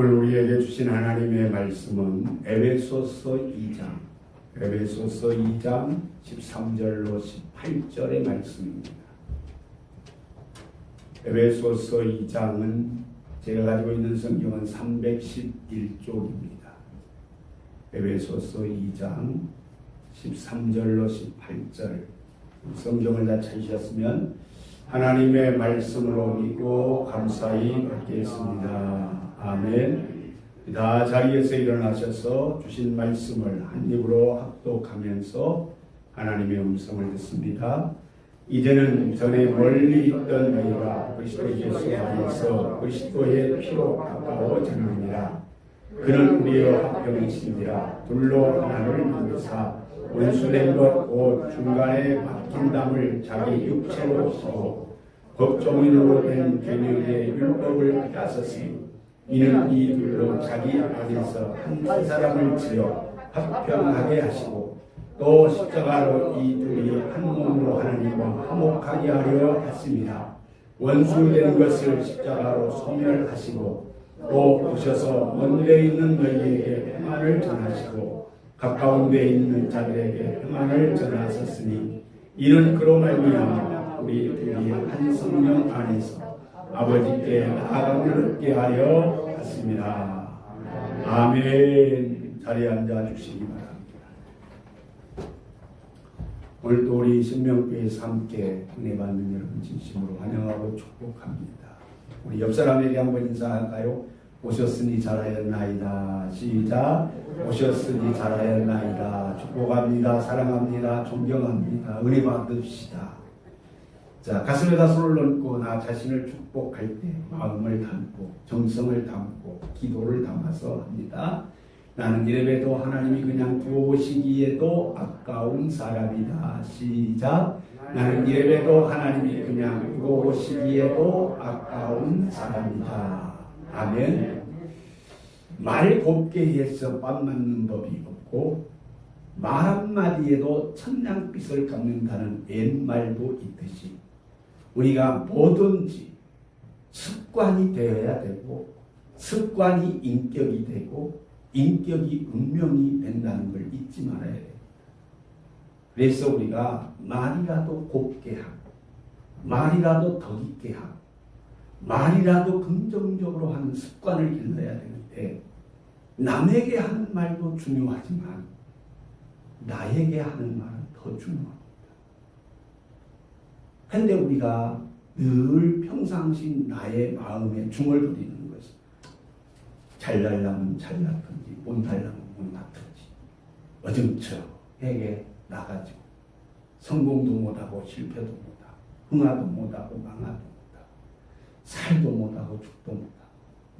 오늘 우리에게 주신 하나님의 말씀은 에베소서 2장 13절로 18절의 말씀입니다. 에베소서 2장은 제가 가지고 있는 성경은 311쪽입니다. 에베소서 2장 13절로 18절 성경을 다 찾으셨으면 하나님의 말씀으로 믿고 감사히 받겠습니다. 아멘. 다 자리에서 일어나셔서 주신 말씀을 한 입으로 합독하면서 하나님의 음성을 듣습니다. 이제는 전에 멀리 있던 너희가 그리스도 예수 안에서 그리스도의 피로 가까워졌느니라. 그는 우리의 화평이신지라. 둘로 하나를 만드사 원수된 것 곧 중간에 박힌 담을 자기 육체로 쓰고 법조문으로 된 계명의 율법을 뺏었으니 이는 이 둘로 자기 안에서 한 사람을 지어 화평하게 하시고 또 십자가로 이 둘이 한 몸으로 하나님과 화목하게 하려 하십니다. 원수된 것을 십자가로 소멸하시고 또 오셔서 먼데 있는 너희에게 평안을 전하시고 가까운 데 있는 자들에게 평안을 전하셨으니 이는 그로 말미암아 우리 둘이 한 성령 안에서 아버지께 나아감을 얻게 하려 하십니다. 아멘. 자리에 앉아 주시기 바랍니다. 오늘도 우리 신명교회에서 함께 은혜 받는 여러분 진심으로 환영하고 축복합니다. 우리 옆 사람에게 한번 인사할까요? 오셨으니 잘하였나이다. 시작. 오셨으니 잘하였나이다. 축복합니다. 사랑합니다. 존경합니다. 은혜 받읍시다. 자, 가슴에다 손을 얹고 나 자신을 축복할 때 마음을 담고 정성을 담고 기도를 담아서 합니다. 나는 이래봬도 하나님이 그냥 두어보시기에도 아까운 사람이다. 시작. 나는 이래봬도 하나님이 그냥 두어보시기에도 아까운 사람이다. 아멘. 말 곱게 해서 밥 맞는 법이 없고 말 한마디에도 천냥빚을 갚는다는 옛말도 있듯이 우리가 뭐든지 습관이 되어야 되고 습관이 인격이 되고 인격이 운명이 된다는 걸 잊지 말아야 돼요. 그래서 우리가 말이라도 곱게 하고 말이라도 더 있게 하고 말이라도 긍정적으로 하는 습관을 길러야 되는데 남에게 하는 말도 중요하지만 나에게 하는 말은 더 중요합니다. 그런데 우리가 늘 평상시 나의 마음에 중얼거리는 것은 잘날라면 잘났든지 못날라면 못났든지 어정쩡하게 나가지고 성공도 못하고 실패도 못하고 흥하도 못하고 망하도 못하고 살도 못하고 죽도 못하고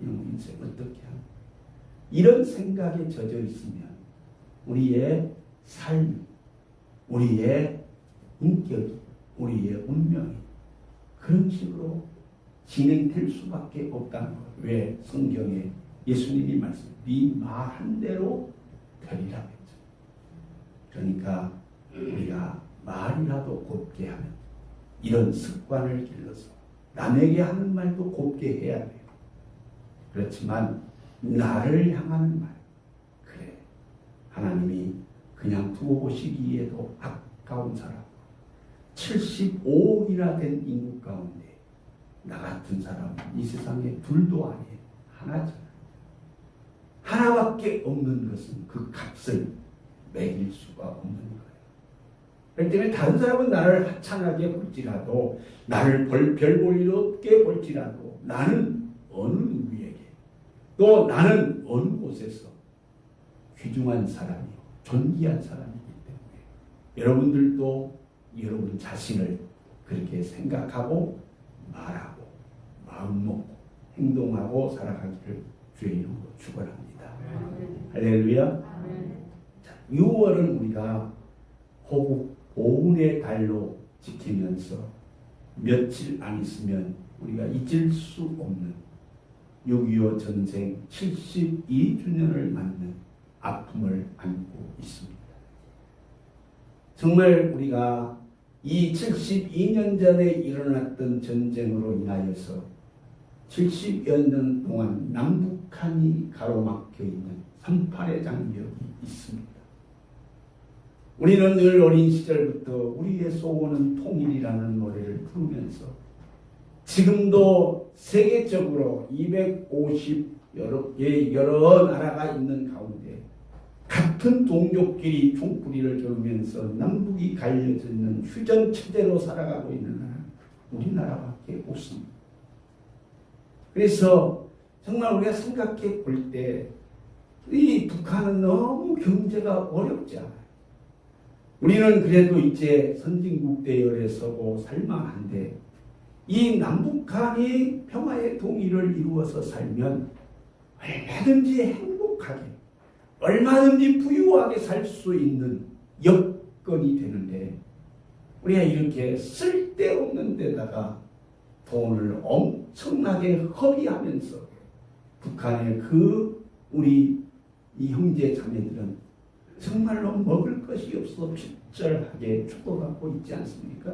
이런 인생 어떻게 하나 이런 생각에 젖어 있으면 우리의 삶, 우리의 인격이, 우리의 운명이 그런 식으로 진행될 수밖에 없다는 거예요. 왜? 성경에 예수님이 말씀, 네 말한 대로 되리라 했죠. 그러니까 우리가 말이라도 곱게 하면 이런 습관을 길러서 남에게 하는 말도 곱게 해야 돼요. 그렇지만 나를 향하는 말, 그래 하나님이 그냥 두어보시기에도 아까운 사람 75억이나 된 인구 가운데 나 같은 사람은 이 세상에 둘도 아니에요. 하나잖아요. 하나밖에 없는 것은 그 값을 매길 수가 없는 거예요. 그렇기 때문에 다른 사람은 나를 하찮게 볼지라도 나를 별 볼 일 없게 볼지라도 나는 어느 누구에게 또 나는 어느 곳에서 귀중한 사람이요 존귀한 사람이기 때문에 여러분들도 여러분 자신을 그렇게 생각하고 말하고 마음먹고 행동하고 살아가기를 주의 이름으로 축원합니다. 할렐루야. 6월은 우리가 호국 보훈의 달로 지키면서 며칠 안 있으면 우리가 잊을 수 없는 6.25 전쟁 72주년을 맞는 아픔을 안고 있습니다. 정말 우리가 이 72년 전에 일어났던 전쟁으로 인하여서 70여 년 동안 남북 북한이 가로막혀 있는 38의 장벽이 있습니다. 우리는 늘 어린 시절부터 우리의 소원은 통일이라는 노래를 부르면서 지금도 세계적으로 250 여러 나라가 있는 가운데 같은 동족끼리 총뿌리를 겨누면서 남북이 갈려져 있는 휴전체제로 살아가고 있는 나라는 우리나라밖에 없습니다. 그래서 정말 우리가 생각해 볼 때 이 북한은 너무 경제가 어렵지 않아요. 우리는 그래도 이제 선진국 대열에 서고 살만한데 이 남북한이 평화의 통일을 이루어서 살면 얼마든지 행복하게 얼마든지 부유하게 살 수 있는 여건이 되는데 우리가 이렇게 쓸데없는 데다가 돈을 엄청나게 허비하면서 북한의 우리 이 형제 자매들은 정말로 먹을 것이 없어 핏절하게 죽어가고 있지 않습니까?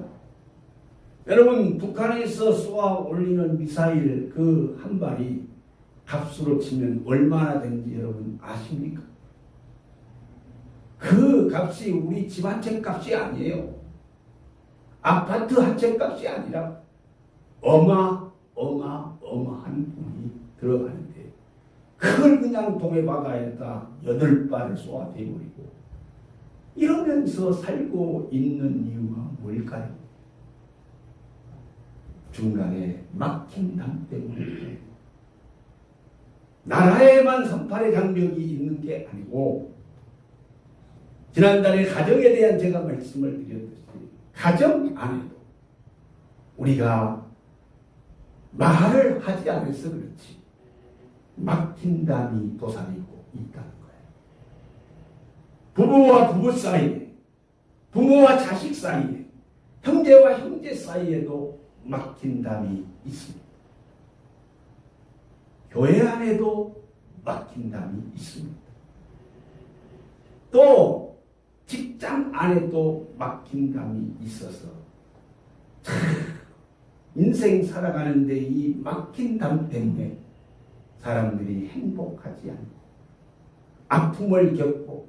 여러분, 북한에서 쏘아 올리는 미사일 그 한 발이 값으로 치면 얼마나 되는지 여러분 아십니까? 그 값이 우리 집 한 채 값이 아니에요. 아파트 한 채 값이 아니라 어마어마한 돈이 들어가는데 그걸 그냥 동해바다에다 8발을 쏘아대버리고 이러면서 살고 있는 이유가 뭘까요? 중간에 막힌 담 때문에 나라에만 38의 장벽이 있는 게 아니고 지난달에 가정에 대한 제가 말씀을 드렸듯이 가정 안에도 우리가 말을 하지 않아서 그렇지 막힌 담이 도사리고 있다는 거예요. 부부와 부부 사이에, 부모와 자식 사이에, 형제와 형제 사이에도 막힌 담이 있습니다. 교회 안에도 막힌 담이 있습니다. 또 직장 안에도 막힌 담이 있어서 인생 살아가는데 이 막힌 담 때문에 사람들이 행복하지 않고 아픔을 겪고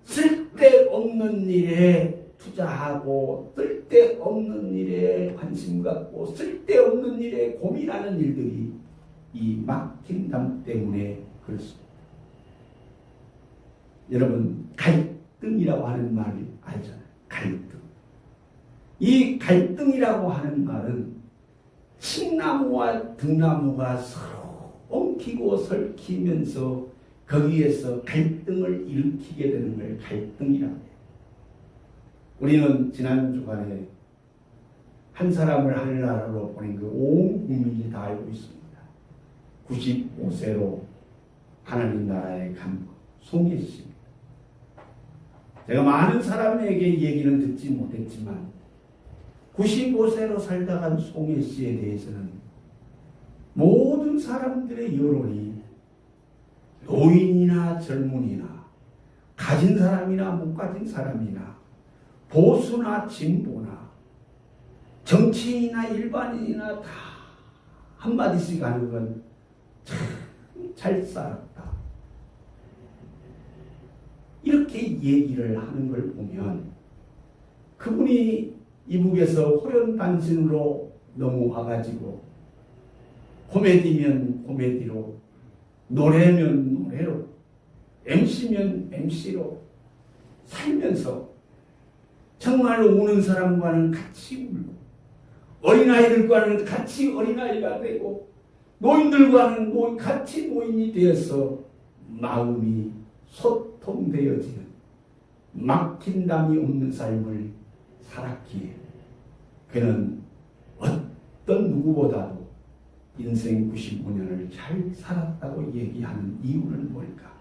쓸데없는 일에 투자하고 쓸데없는 일에 관심 갖고 쓸데없는 일에 고민하는 일들이 이 막힌 담 때문에 그렇습니다. 여러분, 갈등이라고 하는 말이 알잖아요. 갈등. 이 갈등이라고 하는 말은 칡나무와 등나무가 서로 엉키고 설키면서 거기에서 갈등을 일으키게 되는 걸 갈등이라고 해요. 우리는 지난 주간에 한 사람을 하늘나라로 보낸 그 온 국민이 다 알고 있습니다. 95세로 하나님 나라에 간 송혜 씨입니다. 제가 많은 사람에게 얘기는 듣지 못했지만 95세로 살다 간 송혜 씨에 대해서는 모든 사람들의 여론이 노인이나 젊은이나 가진 사람이나 못 가진 사람이나 보수나 진보나 정치인이나 일반인이나 다 한마디씩 하는 건 참 잘 살았다. 이렇게 얘기를 하는 걸 보면 그분이 이북에서 호련단신으로 넘어와가지고 코미디면 코미디로 노래면 노래로 MC면 MC로 살면서 정말로 우는 사람과는 같이 울고 어린아이들과는 같이 어린아이가 되고 노인들과는 같이 노인이 되어서 마음이 소통되어지는 막힌 담이 없는 삶을 살았기에 그는 어떤 누구보다도 인생 95년을 잘 살았다고 얘기하는 이유는 뭘까?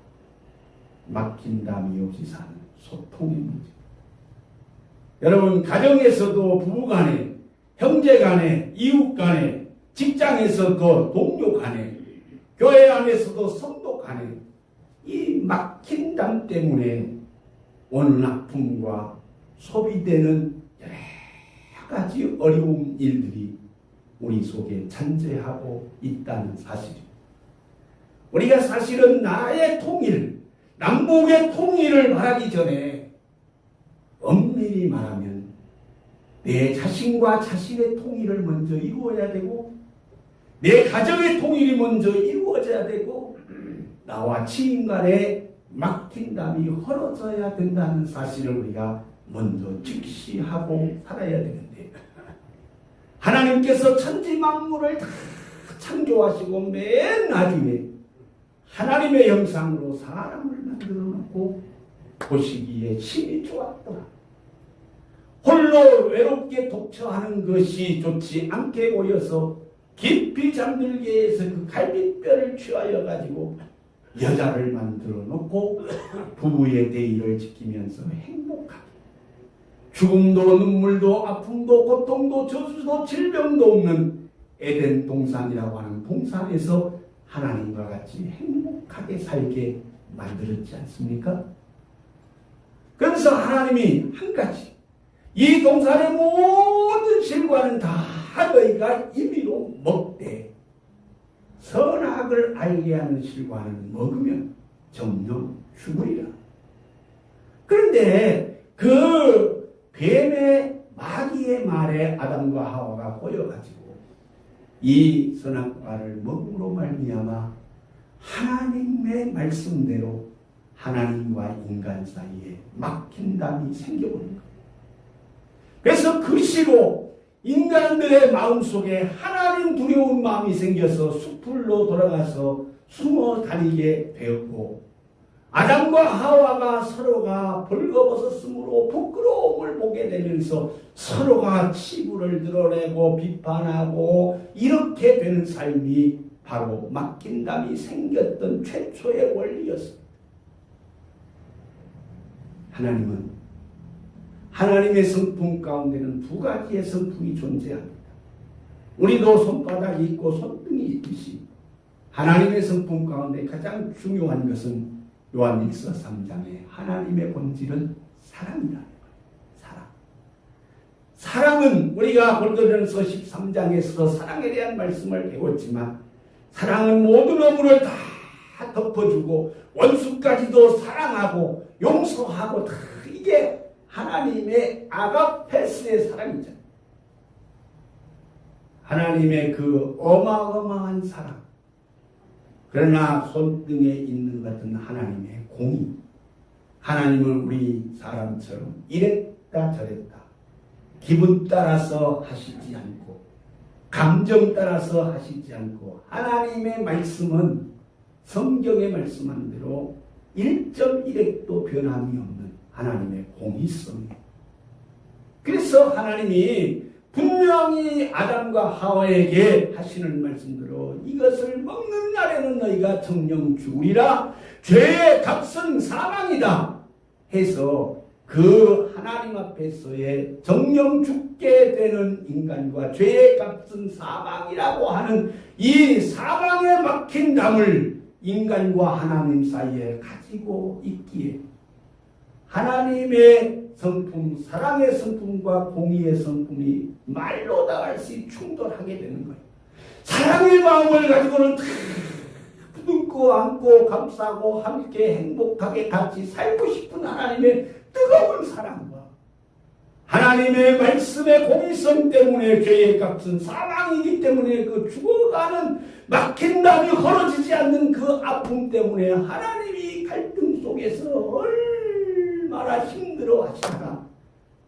막힌 담이 없이 사는 소통의 문제. 여러분, 가정에서도 부부간에, 형제간에, 이웃간에, 직장에서도 동료 간에, 교회 안에서도 성도 간에 이 막힌 담 때문에 오는 아픔과 소비되는 여러 가지 어려운 일들이 우리 속에 잔재하고 있다는 사실입니다. 우리가 사실은 나라의 통일, 남북의 통일을 바라기 전에 엄밀히 말하면 내 자신과 자신의 통일을 먼저 이루어야 되고, 내 가정의 통일이 먼저 이루어져야 되고, 나와 지인 간의 막힌 담이 헐어져야 된다는 사실을 우리가 먼저 직시하고 살아야 되는데, 하나님께서 천지 만물을 다 창조하시고 맨 나중에 하나님의 형상으로 사람을 만들어 놓고 보시기에 심히 좋았더라. 홀로 외롭게 독처하는 것이 좋지 않게 보여서 깊이 잠들게 해서 그 갈빗뼈를 취하여 가지고 여자를 만들어 놓고 부부의 대의를 지키면서 행복하게, 죽음도 눈물도 아픔도 고통도 저주도 질병도 없는 에덴 동산이라고 하는 동산에서 하나님과 같이 행복하게 살게 만들었지 않습니까? 그래서 하나님이 한 가지, 이 동산의 모든 실과는 다 너희가 임의로 먹되 선악을 알게 하는 실과는 먹으면 정녕 죽으리라. 그런데 그 뱀의 마귀의 말에 아담과 하와가 꼬여가지고 이 선악과를 먹음으로 말미암아 하나님의 말씀대로 하나님과 인간 사이에 막힌 담이 생겨버린 거예요. 그래서 그 시로 인간들의 마음속에 하나님 두려운 마음이 생겨서 숲으로 돌아가서 숨어 다니게 되었고, 아담과 하와가 서로가 벌거벗었으므로 부끄러움을 보게 되면서 서로가 치부를 드러내고 비판하고 이렇게 되는 삶이 바로 막힌 담이 생겼던 최초의 원리였습니다. 하나님은 하나님의 성품 가운데는 두 가지의 성품이 존재합니다. 우리도 손바닥이 있고 손등이 있듯이 하나님의 성품 가운데 가장 중요한 것은 요한일서 3장에 하나님의 본질은 사랑이라는 거예요. 사랑. 사랑은 우리가 골고린서 13장에서 사랑에 대한 말씀을 배웠지만, 사랑은 모든 허물을 다 덮어주고 원수까지도 사랑하고 용서하고 다, 이게 하나님의 아가페스의 사랑이잖아요. 하나님의 그 어마어마한 사랑. 그러나 손등에 있는 같은 하나님의 공의. 하나님은 우리 사람처럼 이랬다 저랬다 기분 따라서 하시지 않고 감정 따라서 하시지 않고, 하나님의 말씀은 성경에 말씀한 대로 1.1핵도 변함이 없는 하나님의 공의성이에요. 그래서 하나님이 분명히 아담과 하와에게 하시는 말씀대로 이것을 먹는 날에는 너희가 정녕 죽으리라, 죄의 값은 사망이다 해서 그 하나님 앞에서의 정녕 죽게 되는 인간과 죄의 값은 사망이라고 하는 이 사망에 막힌 담을 인간과 하나님 사이에 가지고 있기에 하나님의 성품, 사랑의 성품과 공의의 성품이 말로 다 할 수 충돌하게 되는 거예요. 사랑의 마음을 가지고는 부둥고 안고 감싸고 함께 행복하게 같이 살고 싶은 하나님의 뜨거운 사랑과 하나님의 말씀의 공의성 때문에 죄의 값은 사망이기 때문에 그 죽어가는 막힌 담이 헐어지지 않는 그 아픔 때문에 하나님이 갈등 속에서 얼마나 힘들어 하시나,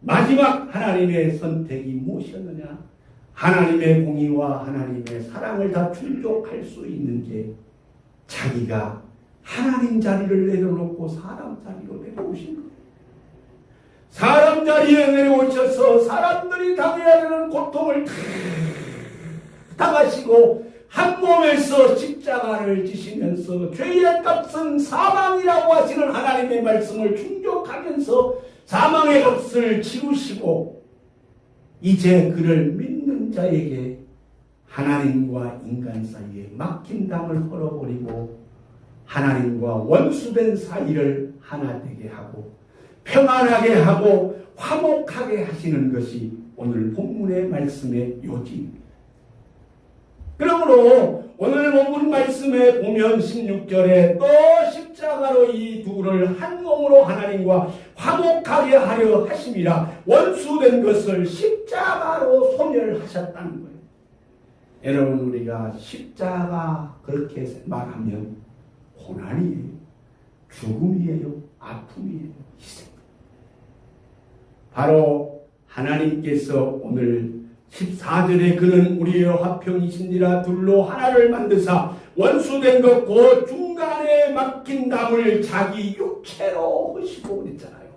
마지막 하나님의 선택이 무엇이었느냐? 하나님의 공의와 하나님의 사랑을 다 충족할 수 있는 게 자기가 하나님 자리를 내려놓고 사람 자리로 내려오신 거예요. 사람 자리에 내려오셔서 사람들이 당해야 되는 고통을 당하시고 한 몸에서 십자가를 지시면서 죄의 값은 사망이라고 하시는 하나님의 말씀을 충족하면서 사망의 값을 치루시고, 이제 그를 믿는 자에게 하나님과 인간 사이에 막힌 담을 헐어버리고 하나님과 원수된 사이를 하나 되게 하고 평안하게 하고 화목하게 하시는 것이 오늘 본문의 말씀의 요지입니다. 그러므로 오늘 본문 말씀에 보면 16절에 또 십자가로 이 둘을 한 몸으로 하나님과 화목하게 하려 하심이라 원수된 것을 십자가로 소멸하셨다는 거예요. 여러분, 우리가 십자가 그렇게 말하면 고난이에요, 죽음이에요, 아픔이에요, 희생. 바로 하나님께서 오늘 14절에 그는 우리의 화평이신지라 둘로 하나를 만드사 원수된 것 곧 중간에 막힌 담을 자기 육체로 허시고 그랬잖아요.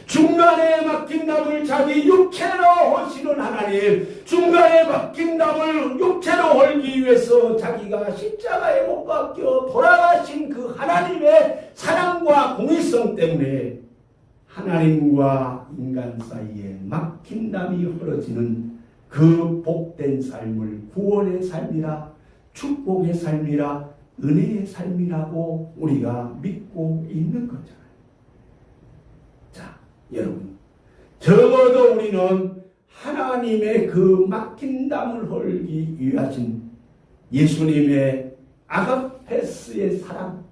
중간에 막힌 담을 자기 육체로 허시는 하나님, 중간에 막힌 담을 육체로 헐기 위해서 자기가 십자가에 못 박혀 돌아가신 그 하나님의 사랑과 공의성 때문에 하나님과 인간 사이에 막힌 담이 흐러지는 그 복된 삶을 구원의 삶이라, 축복의 삶이라, 은혜의 삶이라고 우리가 믿고 있는 거잖아요. 자, 여러분, 적어도 우리는 하나님의 그 막힌 담을 헐기 위하신 예수님의 아가페스의 사랑,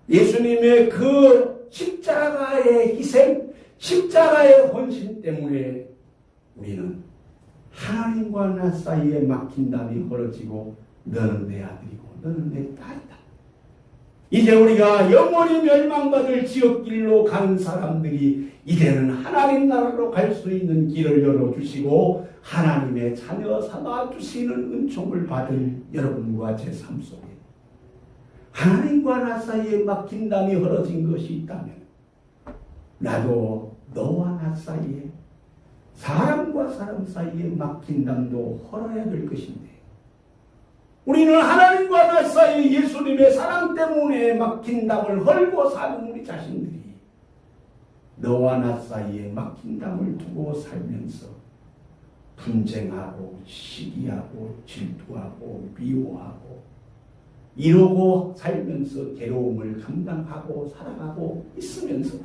예수님의 그 십자가의 희생, 십자가의 헌신 때문에 우리는 하나님과 나 사이에 막힌 담이 벌어지고 너는 내 아들이고 너는 내 딸이다. 이제 우리가 영원히 멸망받을 지옥길로 가는 사람들이 이제는 하나님 나라로 갈 수 있는 길을 열어주시고 하나님의 자녀 삼아주시는 은총을 받은 여러분과 제 삶 속에 하나님과 나 사이에 막힌 담이 흐러진 것이 있다면 나도 너와 나 사이에, 사람과 사람 사이에 막힌 담도 헐어야 될 것인데, 우리는 하나님과 나 사이에 예수님의 사랑 때문에 막힌 담을 헐고 사는 우리 자신들이 너와 나 사이에 막힌 담을 두고 살면서 분쟁하고 시기하고 질투하고 미워하고 이러고 살면서 괴로움을 감당하고 살아가고 있으면서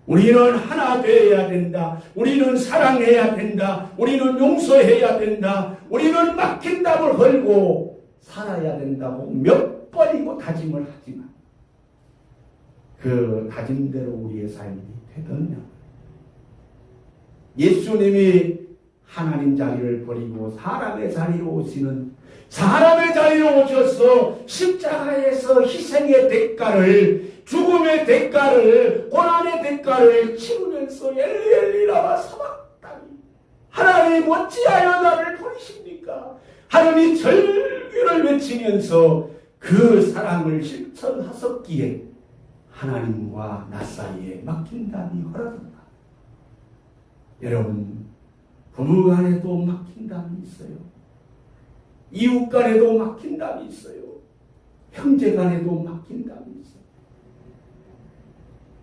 우리는 하나 되어야 된다. 우리는 사랑해야 된다. 우리는 용서해야 된다. 우리는 막힌 담을 헐고 살아야 된다고 몇 번이고 다짐을 하지만 그 다짐대로 우리의 삶이 되더냐. 예수님이 하나님 자리를 버리고 사람의 자리로 오시는, 사람의 자리로 오셔서 십자가에서 희생의 대가를, 죽음의 대가를, 고난의 대가를 치르면서 엘리엘리라와 사박다니, 하나님 어찌하여 나를 버리십니까? 하나님 절규를 외치면서 그 사랑을 실천하셨기에 하나님과 나 사이에 막힌 담이 허락된다. 여러분, 부부 간에도 막힌 담이 있어요. 이웃 간에도 막힌 담이 있어요. 형제 간에도 막힌 담이 있어요.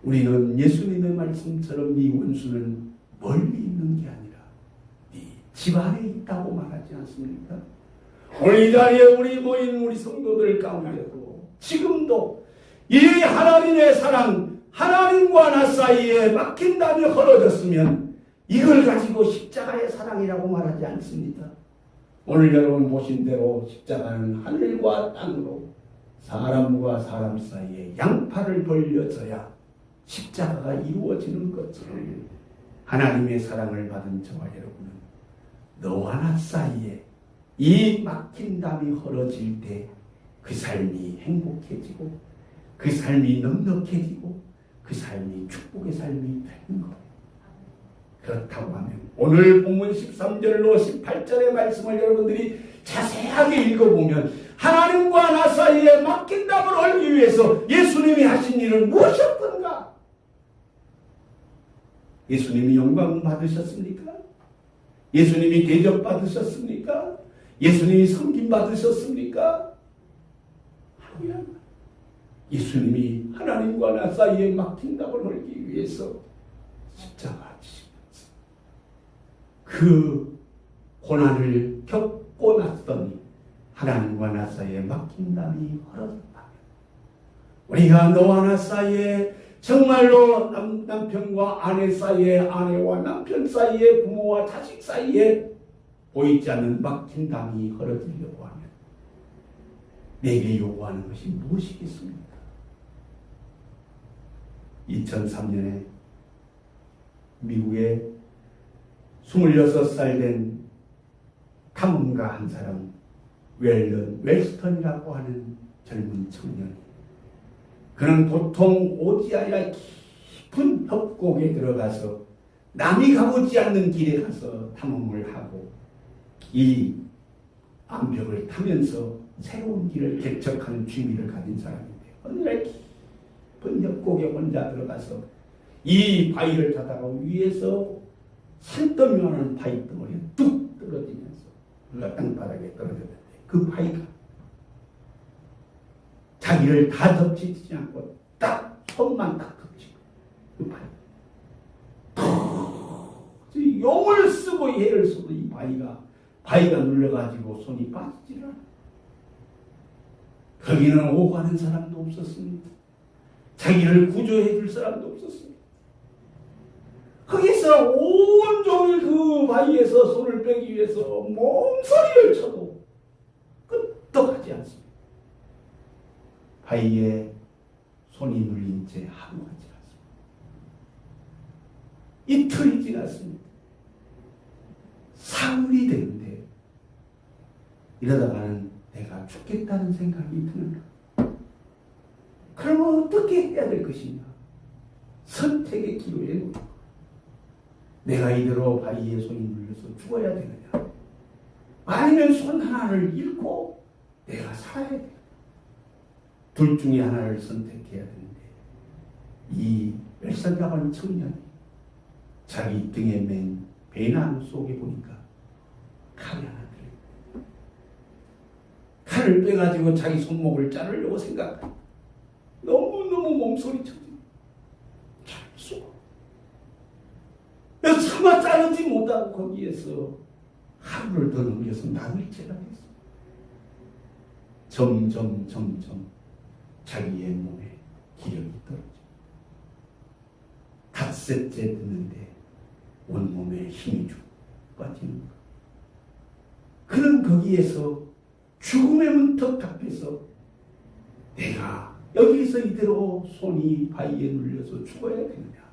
우리는 예수님의 말씀처럼 이 원수는 멀리 있는 게 아니라 네 집 안에 있다고 말하지 않습니까? 오늘 이 자리에 우리 모인 우리 성도들 가운데도 지금도 이 하나님의 사랑, 하나님과 나 사이에 막힌 담이 헐어졌으면 이걸 가지고 십자가의 사랑이라고 말하지 않습니다. 오늘 여러분 보신 대로 십자가는 하늘과 땅으로 사람과 사람 사이에 양팔을 벌려져야 십자가가 이루어지는 것처럼 하나님의 사랑을 받은 저와 여러분은 너와 나 사이에 이 막힌 담이 헐어질 때 그 삶이 행복해지고 그 삶이 넉넉해지고 그 삶이 축복의 삶이 되는 거예요. 그렇다고 하면 오늘 본문 13절로 18절의 말씀을 여러분들이 자세하게 읽어보면 하나님과 나 사이에 막힌 담을 헐기 위해서 예수님이 하신 일은 무엇이었던가? 예수님이 영광 받으셨습니까? 예수님이 대접 받으셨습니까? 예수님이 섬김 받으셨습니까? 아니야. 예수님이 하나님과 나 사이에 막힌 담을 헐기 위해서 십자가 지시면서 그 고난을 겪고 났더니 하나님과 나 사이에 막힌 담이 헐어졌다. 우리가 너와 나 사이에 정말로 남편과 아내 사이에, 아내와 남편 사이에, 부모와 자식 사이에 보이지 않는 막힌 담이 헐어지려고 하면 내게 요구하는 것이 무엇이겠습니까? 2003년에 미국에 26살 된 탐험가 한 사람, 웰스턴이라고 하는 젊은 청년, 그는 보통 오지 아니라 깊은 협곡에 들어가서 남이 가보지 않는 길에 가서 탐험을 하고 이 암벽을 타면서 새로운 길을 개척하는 취미를 가진 사람인데, 어느 날 깊은 협곡에 혼자 들어가서 이 바위를 타다가 위에서 산더미만한 바위 덩어리가 뚝 떨어지면서 그가 땅바닥에 떨어졌는데, 그 바위가 자기를 다 덮치지 않고 딱 손만 딱 덮치고, 그 바위 용을 쓰고 예를 써도 이 바위가 눌려가지고 손이 빠지질 않아. 거기는 오가는 사람도 없었습니다. 자기를 구조해 줄 사람도 없었습니다. 거기서 온종일 그 바위에서 손을 빼기 위해서 몸서리를 쳐도 끄떡하지 않습니다. 바위에 손이 눌린 채 하루가 지났습니다. 이틀이 지났습니다. 사흘이 되는데 이러다가는 내가 죽겠다는 생각이 드는가? 그러면 어떻게 해야 될 것인가? 선택의 기로에 놓고 내가 이대로 바위에 손이 눌려서 죽어야 되느냐? 아니면 손 하나를 잃고 내가 살아야 되느냐? 둘 중에 하나를 선택해야 되는데, 이 웰스턴이라는 청년이 자기 등에 맨 배낭 속에 보니까 칼이 하나 들어있다. 칼을 빼가지고 자기 손목을 자르려고 생각합니다. 너무너무 몸소리쳐서 칼을 쏘고 차마 자르지 못하고 거기에서 하루를 더 넘겨서 나흘째가 됐습니다. 점점 자기의 몸에 기력이 떨어지고 닷새째 됐는데 온몸에 힘이 쭉 빠지는 것. 그는 거기에서 죽음의 문턱 앞에서 내가 여기서 이대로 손이 바위에 눌려서 죽어야 되느냐,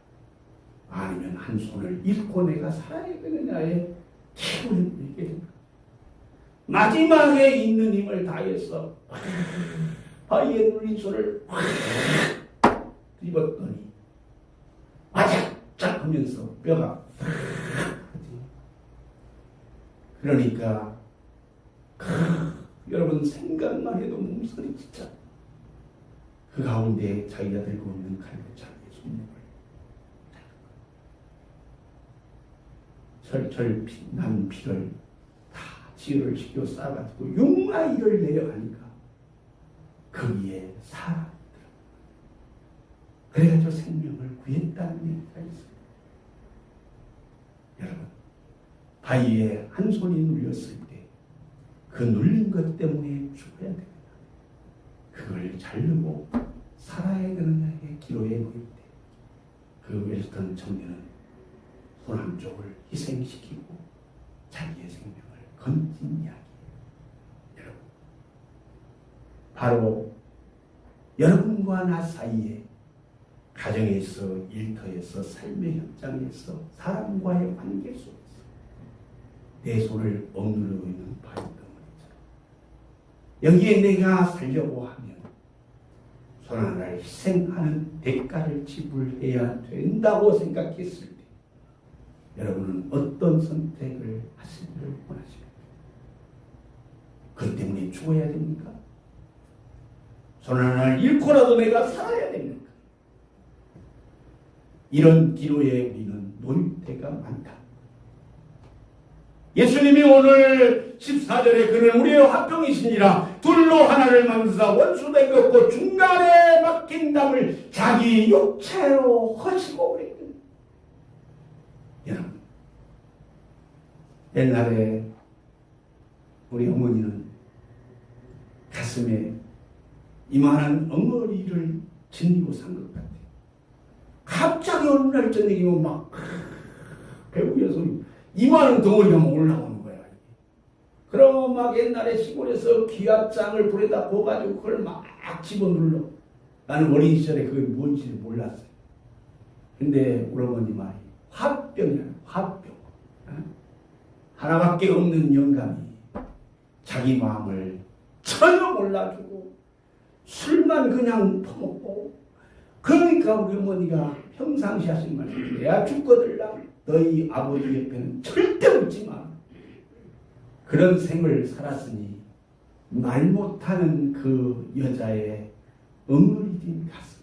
아니면 한 손을 잃고 내가 살아야 되느냐에 기로에 놓이게 된다. 마지막에 있는 힘을 다해서 바위에 눌린 손을 뒤집었더니 아작작 하면서 뼈가 그러니까 여러분 생각만 해도 몸살이 진짜. 그 가운데 자기가 들고 있는 칼로 자기의 손목을 철철 난 피를 다 지혈을 시켜 쌓아가지고 6마일을 내려가니까 거기에 사람이 들어가. 그래가지고 생명을 구했다는 얘기가 있어요. 여러분, 바위에 한 손이 눌렸을 때 그 눌린 것 때문에 죽어야 됩니다. 그걸 자르고 살아야 되느냐의 기로에 놓일 때 그 웰스턴 청년은 손 한쪽을 희생시키고 자기의 생명을 건진 이야기예요. 여러분, 바로 여러분과 나 사이에 가정에서, 일터에서, 삶의 현장에서, 사람과의 관계 속에서 내 손을 억누르고 있는 바위 덩어리처럼 여기에 내가 살려고 하면 손 하나를 희생하는 대가를 지불해야 된다고 생각했을 때 여러분은 어떤 선택을 하시기를 원하십니까? 그것 때문에 죽어야 됩니까? 손 하나를 잃고라도 내가 살아야 됩니까? 이런 기로에 우리는 놓일 때가 많다. 예수님이 오늘 14절에 그는 우리의 화평이시니라 둘로 하나를 만드사 원수된 것고 중간에 막힌 담을 자기 육체로 허시고 그랬거든요. 여러분, 옛날에 우리 어머니는 가슴에 이만한 엉어리를 지니고 산 것 같아요. 갑자기 어느 날 저녁이면 막 배우에서 이만한 덩어리가 막 올라오는 거야. 그럼 막 옛날에 시골에서 기압장을 불에다 구워가지고 그걸 막 집어눌러. 나는 어린 시절에 그게 뭔지 몰랐어요. 근데 우리 어머니 말이 화병이야, 화병. 하나밖에 없는 영감이 자기 마음을 전혀 몰라주고 술만 그냥 퍼먹고, 그러니까 우리 어머니가 평상시 하신 말씀, 내가 죽거들라 너희 아버지 옆에는 절대 웃지 마. 그런 생을 살았으니 말 못하는 그 여자의 응어리진 가슴,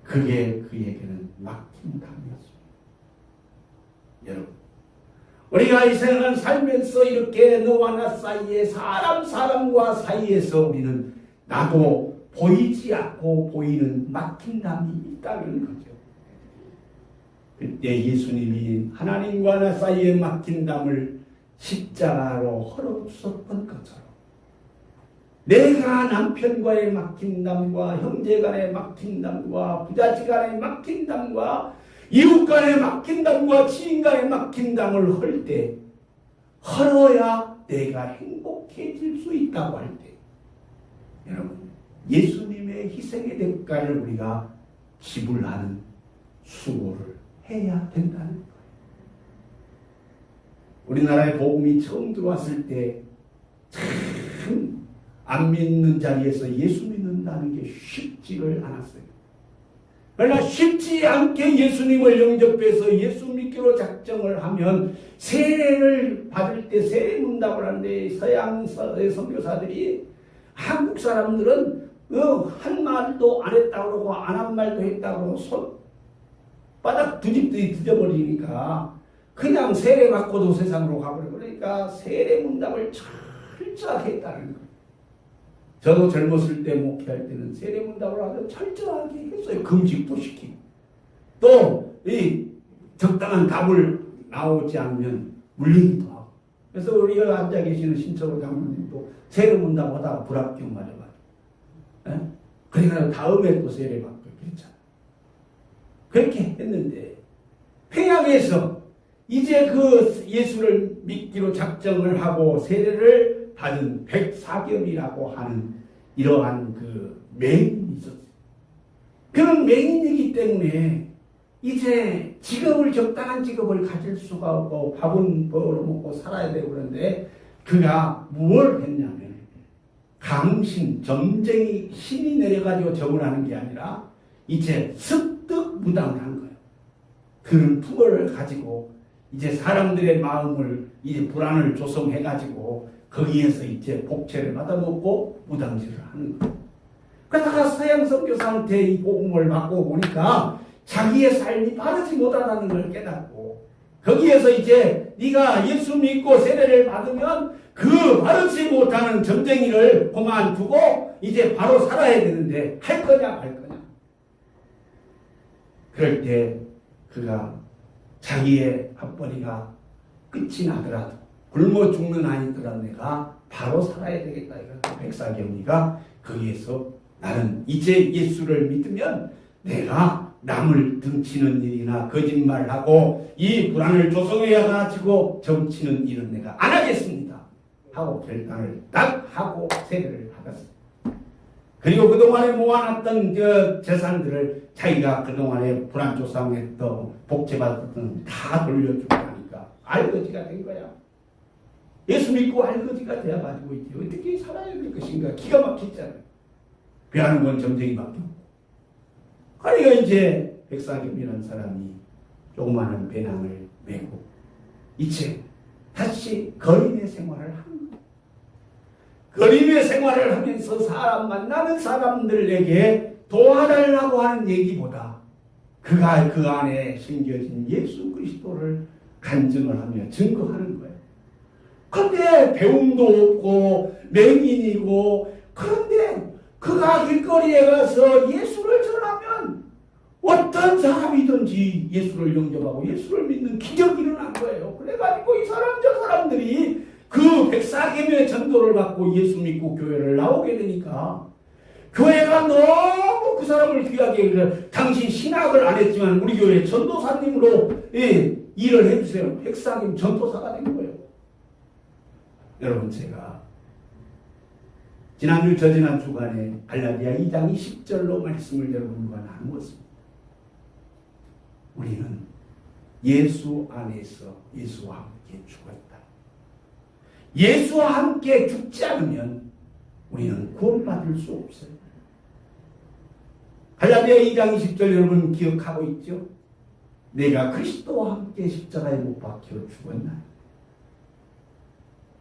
그게 그에게는 막힌 감이었습니다. 여러분, 우리가 이 세상을 살면서 이렇게 너와 나 사이에, 사람과 사이에서 우리는 나도 보이지 않고 보이는 막힌 담이 있다는 거죠. 그때 예수님이 하나님과 나 사이에 막힌 담을 십자가로 헐어주셨던 것처럼, 내가 남편과의 막힌 담과 형제 간의 막힌 담과 부자지 간의 막힌 담과 이웃 간의 막힌 담과 지인 간의 막힌 담을 헐 때, 헐어야 내가 행복해질 수 있다고 할 때, 여러분, 예수님의 희생의 대가를 우리가 지불하는 수고를 해야 된다는 거예요. 우리나라에 복음이 처음 들어왔을 때 참 안 믿는 자리에서 예수 믿는다는 게 쉽지를 않았어요. 그러나 쉽지 않게 예수님을 영접해서 예수 믿기로 작정을 하면 세례를 받을 때 세례 문답을 하는데, 서양 선교사들이 한국 사람들은 한 말도 안 했다고 그러고 안 한 말도 했다고 손바닥 뒤집듯이 뒤져버리니까 그냥 세례 받고도 세상으로 가버려. 그러니까 세례 문답을 철저하게 했다는 거예요. 저도 젊었을 때 목회할 때는 세례 문답을 아주 철저하게 했어요. 금식도 시키고. 또 이 적당한 답을 나오지 않으면 물리기도 하고. 그래서 우리가 앉아 계시는 신철호 장로님도 세례 문답 하다가 불합격 맞아가지고, 그러니까 다음에 또 세례 받고 그랬잖아요. 그렇게 했는데 평양에서 이제 그 예수를 믿기로 작정을 하고 세례를 받은 백사겸이라고 하는 이러한 그 맹인이 있었어요. 그런 맹인이기 때문에 이제 직업을, 적당한 직업을 가질 수가 없고 밥은 벌어먹고 살아야 되고, 그런데 그가 무엇을 했냐면 강신, 점쟁이 신이 내려가지고 점을 하는 게 아니라 이제 습득무당을 한 거예요. 그런 투어를 가지고 이제 사람들의 마음을, 이제 불안을 조성해가지고 거기에서 이제 복채를 받아먹고 무당질을 하는 거예요. 그러다가 서양 선교사한테 이 복음을 받고 보니까 자기의 삶이 바르지 못하다는 걸 깨닫고, 거기에서 이제 네가 예수 믿고 세례를 받으면 그 바르지 못하는 점쟁이를 그만두고 이제 바로 살아야 되는데 할 거냐 말 거냐. 그럴 때 그가 자기의 밥벌이가 끝이 나더라도, 굶어 죽는 아이더라도 내가 바로 살아야 되겠다. 이런 백사겸이가 거기에서 나는 이제 예수를 믿으면 내가 남을 등치는 일이나 거짓말하고 이 불안을 조성해 가지고 점치는 일은 내가 안 하겠습니다 하고 결단을 딱 하고 세례를 받았어요. 그리고 그동안에 모아놨던 그 재산들을 자기가 그동안에 불안 조성했던 복제받았던 다 돌려주고 하니까 알거지가 된 거야. 예수 믿고 알거지가 되어가지고 있지. 어떻게 살아야 될 것인가. 기가 막히잖아요. 배하는 건 점쟁이밖에 없고. 그러니까 이제 백사겸이라는 사람이 조그마한 배낭을 메고 이제 다시 거린의 생활을 한 거예요. 거린의 생활을 하면서 사람 만나는 사람들에게 도와달라고 하는 얘기보다 그가 그 안에 심겨진 예수 그리스도를 간증을 하며 증거하는 거예요. 그런데 배움도 없고 맹인이고, 그런데 그가 길거리에 가서 예수를 전하면 어떤 사람이든지 예수를 영접하고 예수를 믿는 기적이 일어난 거예요. 그래가지고 이 사람 저 사람들이 그 백사겸의 전도를 받고 예수 믿고 교회를 나오게 되니까 교회가 너무 그 사람을 귀하게 여기서, 당신 신학을 안 했지만 우리 교회 전도사님으로 일을 해주세요. 백사겸 전도사가 된 거예요. 여러분, 제가 지난주 저지난 주간에 갈라디아 2장 20절로 말씀을 여러분과 나누었습니다. 우리는 예수 안에서 예수와 함께 죽었다. 예수와 함께 죽지 않으면 우리는 구원받을 수 없어요. 갈라디아 2장 20절 여러분 기억하고 있죠? 내가 그리스도와 함께 십자가에 못 박혀 죽었나?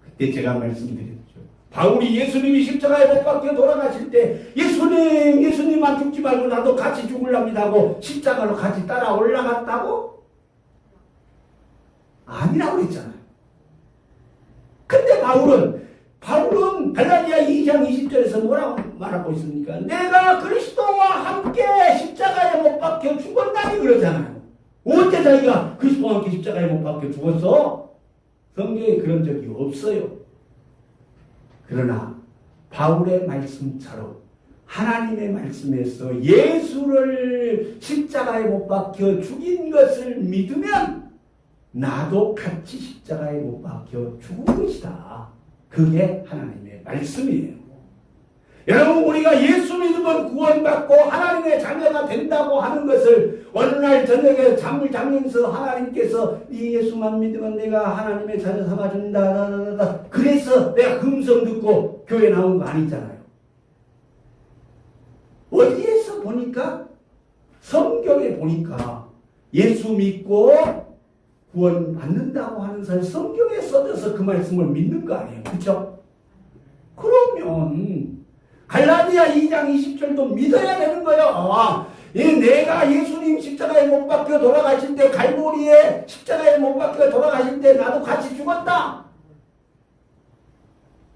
그때 제가 말씀드렸죠. 바울이 예수님이 십자가에 못 박혀 돌아가실 때 예수님만 죽지 말고 나도 같이 죽으랍니다 하고 십자가로 같이 따라 올라갔다고? 아니라고 그랬잖아요. 근데 바울은 갈라디아 2장 20절에서 뭐라고 말하고 있습니까? 내가 그리스도와 함께 십자가에 못 박혀 죽었다니 그러잖아요. 언제 자기가 그리스도와 함께 십자가에 못 박혀 죽었어? 성경에 그런 적이 없어요. 그러나 바울의 말씀처럼 하나님의 말씀에서 예수를 십자가에 못 박혀 죽인 것을 믿으면 나도 같이 십자가에 못 박혀 죽은 것이다. 그게 하나님의 말씀이에요. 여러분, 우리가 예수 믿으면 구원받고 하나님의 자녀가 된다고 하는 것을 어느 날 저녁에 잠을 자면서 하나님께서 네 예수만 믿으면 내가 하나님의 자녀 삼아준다. 그래서 내가 그 음성 듣고 교회 나온 거 아니잖아요. 어디에서 보니까 성경에 보니까 예수 믿고 구원 받는다고 하는 사람이 성경에 써져서 그 말씀을 믿는 거 아니에요. 그렇죠? 그러면 갈라디아 2장 20절도 믿어야 되는 거예요. 내가 예수님 십자가에 못 박혀 돌아가실 때 갈보리에 십자가에 못 박혀 돌아가실 때 나도 같이 죽었다.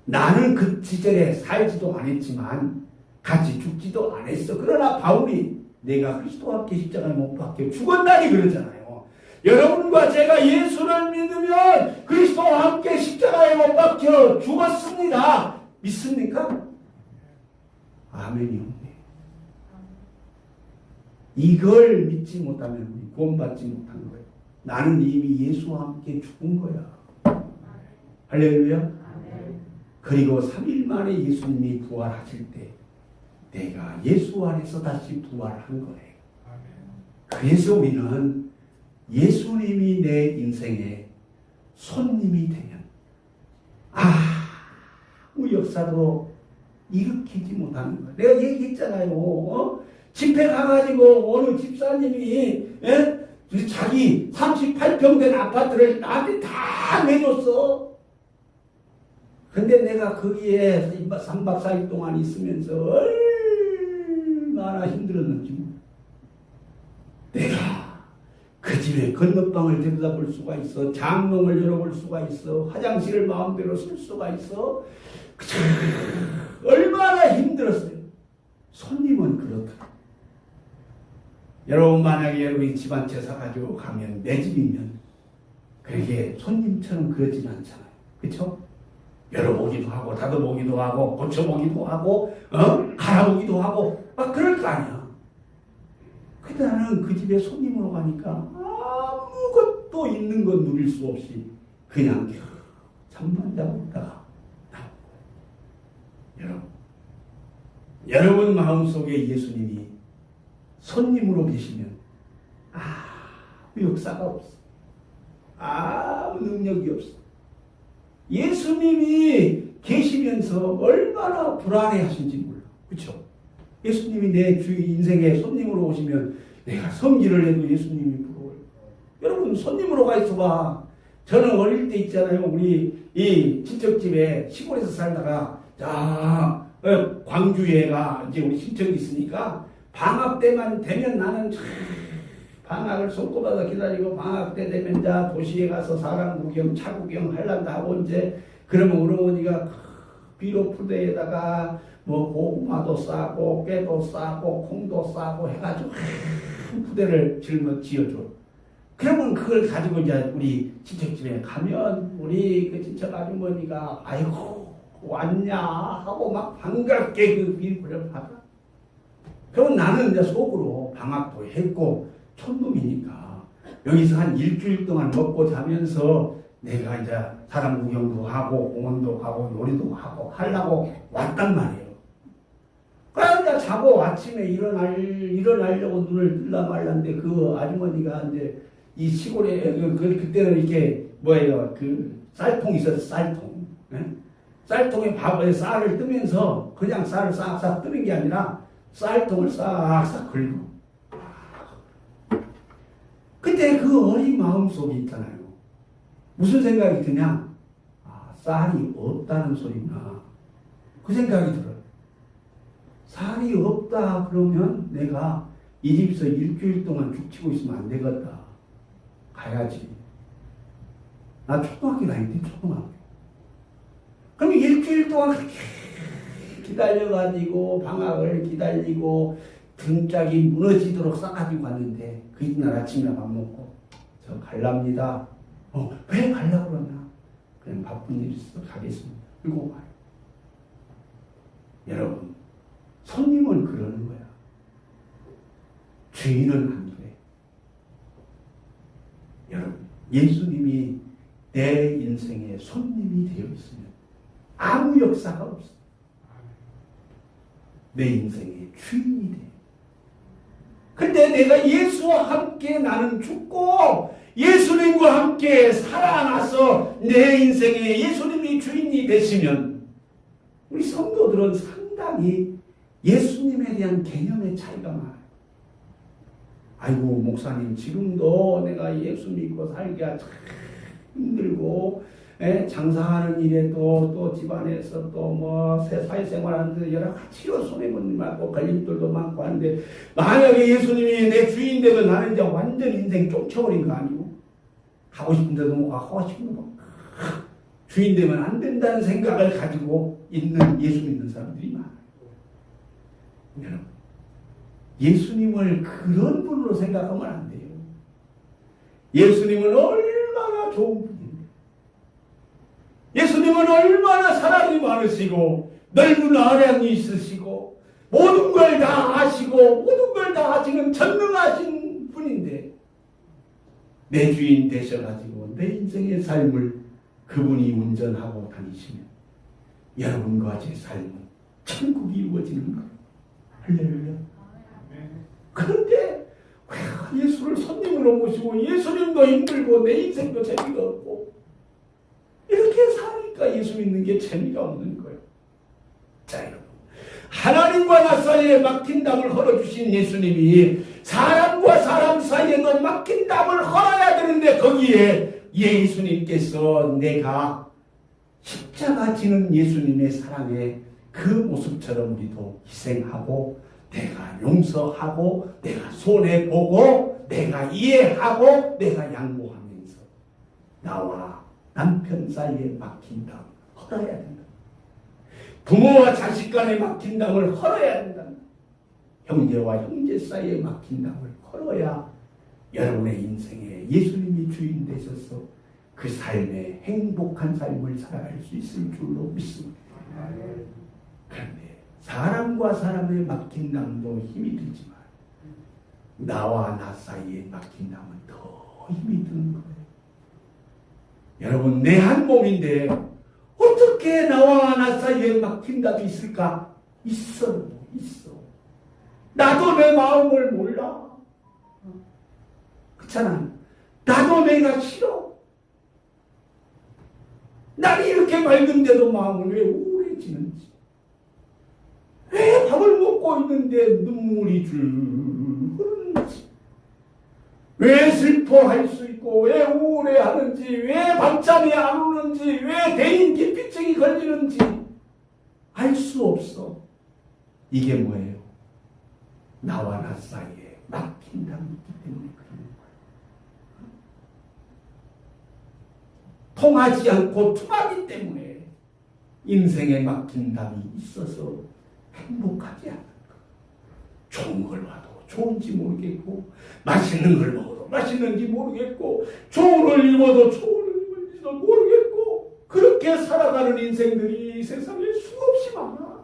나는 그 시절에 살지도 않았지만 같이 죽지도 않았어. 그러나 바울이 내가 그리스도와 함께 십자가에 못 박혀 죽었다니 그러잖아요. 여러분과 제가 예수를 믿으면 그리스도와 함께 십자가에 못 박혀 죽었습니다. 믿습니까? 아멘이 없네. 이걸 믿지 못하면 우리 구원받지 못한 거예요. 나는 이미 예수와 함께 죽은 거야. 할렐루야. 그리고 3일 만에 예수님이 부활하실 때 내가 예수 안에서 다시 부활한 거예요. 그래서 우리는 예수님이 내 인생의 손님이 되면 아무 역사도 일으키지 못하는 거예요. 내가 얘기했잖아요. 집회 가가지고 어느 집사님이 자기 38평 된 아파트를 나한테 다 내줬어. 근데 내가 거기에 3박 4일 동안 있으면서 얼마나 힘들었는지 몰라. 내가 그 집에 건너방을 들여다볼 수가 있어. 장롱을 열어볼 수가 있어. 화장실을 마음대로 쓸 수가 있어. 얼마나 힘들었어요. 손님은 그렇다. 여러분, 만약에 여러분이 집 한 채 사가지고 가면 내 집이면 그렇게 손님처럼 그러진 않잖아요. 그렇죠? 열어보기도 하고 닫아보기도 하고 고쳐보기도 하고 갈아보기도 하고 막 그럴 거 아니야. 근데 나는 그 집에 손님으로 가니까 아무것도 있는 건 누릴 수 없이 그냥 잠만 자고 있다가 여러분 마음속에 예수님이 손님으로 계시면 아무 역사가 없어. 아무 능력이 없어. 예수님이 계시면서 얼마나 불안해하신지 몰라. 그렇죠? 예수님이 내 인생에 손님으로 오시면 내가 성질을 내도 예수님이 부러워요. 여러분, 손님으로 가 있어봐. 저는 어릴 때 있잖아요. 우리 이 친척집에 시골에서 살다가 광주에가 이제 우리 친척이 있으니까 방학 때만 되면 나는 방학을 손꼽아서 기다리고 방학 때 되면 도시에 가서 사람 구경, 차 구경 하려다 하고 이제 그러면 우리 어머니가 비료푸대에다가 뭐 고구마도 싸고 깨도 싸고 콩도 싸고 해가지고 큰 푸대를 지어줘. 그러면 그걸 가지고 이제 우리 친척집에 가면 우리 그 친척 아주머니가 아이고 왔냐 하고 막 반갑게 그 비료를 받아. 그럼 나는 이제 속으로 방학도 했고 촌놈이니까 여기서 한 일주일 동안 먹고 자면서 내가 이제 사람 구경도 하고 공원도 가고 요리도 하고 하려고 왔단 말이에요. 그러니까 자고 아침에 일어나려고 눈을 뜰라 말란데 그 아주머니가 이제 이 시골에 그때는 이렇게 뭐예요 그 쌀통 있었어 쌀통. 네? 쌀통에 밥에 쌀을 뜨면서 그냥 쌀을 싹싹 뜨는 게 아니라 쌀통을 싹싹 긁어. 그때 그 어린 마음 속에 있잖아요. 무슨 생각이 드냐? 아, 쌀이 없다는 소리구나. 그 생각이 들어요. 쌀이 없다 그러면 내가 이 집에서 일주일 동안 죽치고 있으면 안 되겠다. 가야지. 나 초등학교 다닐 때 초등학교. 그럼 일주일 동안 그렇게 기다려가지고 방학을 기다리고 등짝이 무너지도록 싸가지고 왔는데 그 이튿날 아침에 밥 먹고 저 갈랍니다. 왜 가려고 그러냐? 그냥 바쁜 일이 있어서 가겠습니다. 그리고 가요. 여러분, 손님은 그러는 거야. 주인은 안 그래. 여러분, 예수님이 내 인생의 손님이 되어 있으면 아무 역사가 없어. 내 인생의 주인이 돼. 근데 내가 예수와 함께 나는 죽고 예수님과 함께 살아나서 내 인생에 예수님이 주인이 되시면 우리 성도들은 상당히 예수님에 대한 개념의 차이가 많아요. 아이고 목사님 지금도 내가 예수 믿고 살기가 참 힘들고 장사하는 일에도 또 집안에서 또 뭐 사회생활하는데 여러 가지 치료 손해보는 많고 걸림돌도 많고 하는데 만약에 예수님이 내 주인 되면 나는 이제 완전 인생 쫓겨버린 거 아니고 하고 싶은 데도 못 가고 하고 싶은 데도 못 가고 주인 되면 안 된다는 생각을 가지고 있는 예수 믿는 사람들이 많아요. 여러분 예수님을 그런 분으로 생각하면 안 돼요. 예수님은 얼마나 좋은 분인데 예수님은 얼마나 사랑이 많으시고 넓은 아량이 있으시고 모든 걸 다 아시고 모든 걸 다 하시는 전능하신 분인데 내 주인 되셔가지고 내 인생의 삶을 그분이 운전하고 다니시면 여러분과 제 삶은 천국이 이루어지는 거예요. 할렐루야. 그런데 예수를 손님으로 모시고 예수님도 힘들고 내 인생도 재미가 없고 이렇게 사니까 예수 믿는 게 재미가 없는 거예요. 자 여러분 하나님과 나 사이에 막힌 담을 헐어주신 예수님이 사람과 사람 사이에도 막힌 담을 헐어야 되는데 거기에 예수님께서 내가 십자가 지는 예수님의 사랑의 그 모습처럼 우리도 희생하고 내가 용서하고 내가 손해보고 내가 이해하고 내가 양보하면서 나와 남편 사이에 막힌 담 헐어야 된다. 부모와 자식 간에 막힌 담을 헐어야 된다. 형제와 형제 사이에 막힌 담을 헐어야 여러분의 인생에 예수님이 주인 되셔서 그 삶에 행복한 삶을 살아갈 수 있을 줄로 믿습니다. 그런데 사람과 사람의 막힌 담도 힘이 들지만 나와 나 사이에 막힌 담은 더 힘이 드는 거예요. 여러분 내 한 몸인데 어떻게 나와 나 사이에 막힌 담이 있을까? 있어. 나도 내 마음을 몰라. 그렇잖아. 나도 내가 싫어. 날이 이렇게 맑은데도 마음은 왜 우울해지는지. 왜 밥을 먹고 있는데 눈물이 줄 흐르는지. 왜 슬퍼할 수 있고 왜 우울해하는지 왜 밤잠이 안 오는지 왜 대인 기피증이 걸리는지 알 수 없어. 이게 뭐예요? 나와 나 사이에 막힌 담이 있기 때문에 그러는 거예요. 통하지 않고 통하기 때문에 인생에 막힌 담이 있어서 행복하지 않는 거예요. 좋은 걸 봐도 좋은지 모르겠고 맛있는 걸 먹어도 맛있는지 모르겠고 좋은 걸 입어도 좋은 걸 입은지도 모르겠고 그렇게 살아가는 인생들이 세상에 수없이 많아.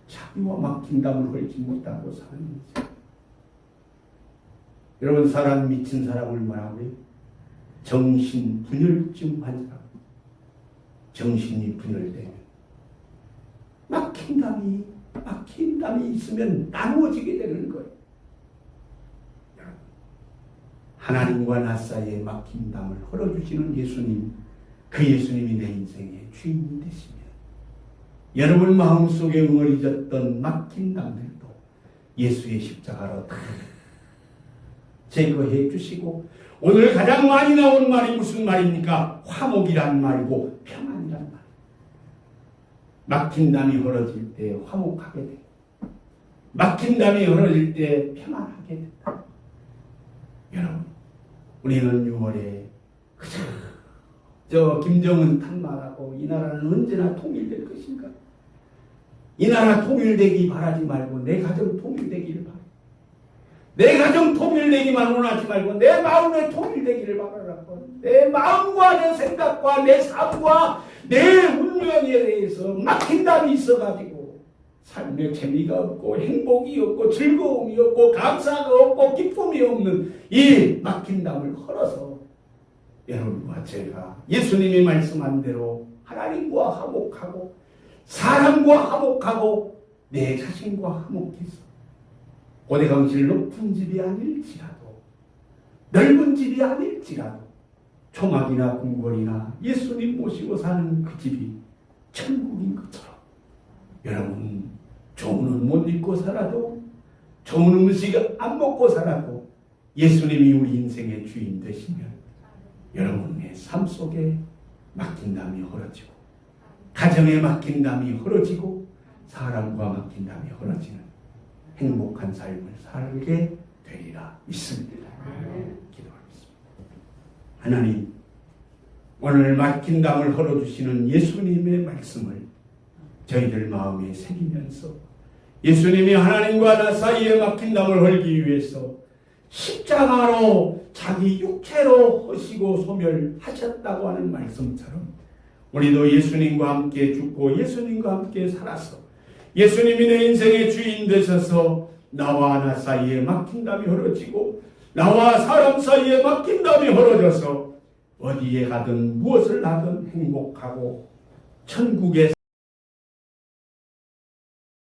자기와 막힌 담을 걸지 못하고 사는 인생. 여러분 사람 미친 사람을 뭐라고요? 정신분열증 환자라고. 정신이 분열되면 막힌 담이 있으면 나누어지게 되는 거예요. 하나님과 나 사이에 막힌 담을 헐어주시는 예수님, 그 예수님이 내 인생의 주인이 되시면 여러분 마음속에 응어리졌던 막힌 담들도 예수의 십자가로 다 제거해 주시고, 오늘 가장 많이 나온 말이 무슨 말입니까? 화목이란 말이고 평안이란 말. 막힌 담이 헐어질 때 화목하게 돼. 막힌 담이 헐어질 때 평안하게 된다. 여러분, 우리는 6월에 그저 저 김정은 탄말하고 이 나라는 언제나 통일될 것인가? 이 나라 통일되기 바라지 말고 내 가정 통일되기를 바라. 내 가정 통일되기만 원하지 말고 내 마음에 통일되기를 바라라고. 내 마음과 내 생각과 내 삶과 내 운명에 대해서 막힌 담이 있어가지고 삶에 재미가 없고 행복이 없고 즐거움이 없고 감사가 없고 기쁨이 없는 이 막힌 담을 헐어서 여러분과 제가 예수님이 말씀한 대로 하나님과 화목하고 사람과 화목하고 내 자신과 화목해서 고대강실 높은 집이 아닐지라도 넓은 집이 아닐지라도 초막이나 궁궐이나 예수님 모시고 사는 그 집이 천국인 것처럼 여러분 좋은 옷 못 입고 살아도 좋은 음식 안 먹고 살아도 예수님이 우리 인생의 주인 되시면 여러분의 삶 속에 막힌 담이 헐어지고 가정에 막힌 담이 헐어지고 사람과 막힌 담이 헐어지는 행복한 삶을 살게 되리라 믿습니다. 기도하겠습니다. 하나님, 오늘 막힌 담을 헐어주시는 예수님의 말씀을 저희들 마음에 새기면서 예수님이 하나님과 나 사이에 막힌 담을 헐기 위해서 십자가로 자기 육체로 허시고 소멸하셨다고 하는 말씀처럼 우리도 예수님과 함께 죽고 예수님과 함께 살아서 예수님이 내 인생의 주인 되셔서 나와 나 사이에 막힌 담이 헐어지고 나와 사람 사이에 막힌 담이 헐어져서 어디에 가든 무엇을 하든 행복하고 천국에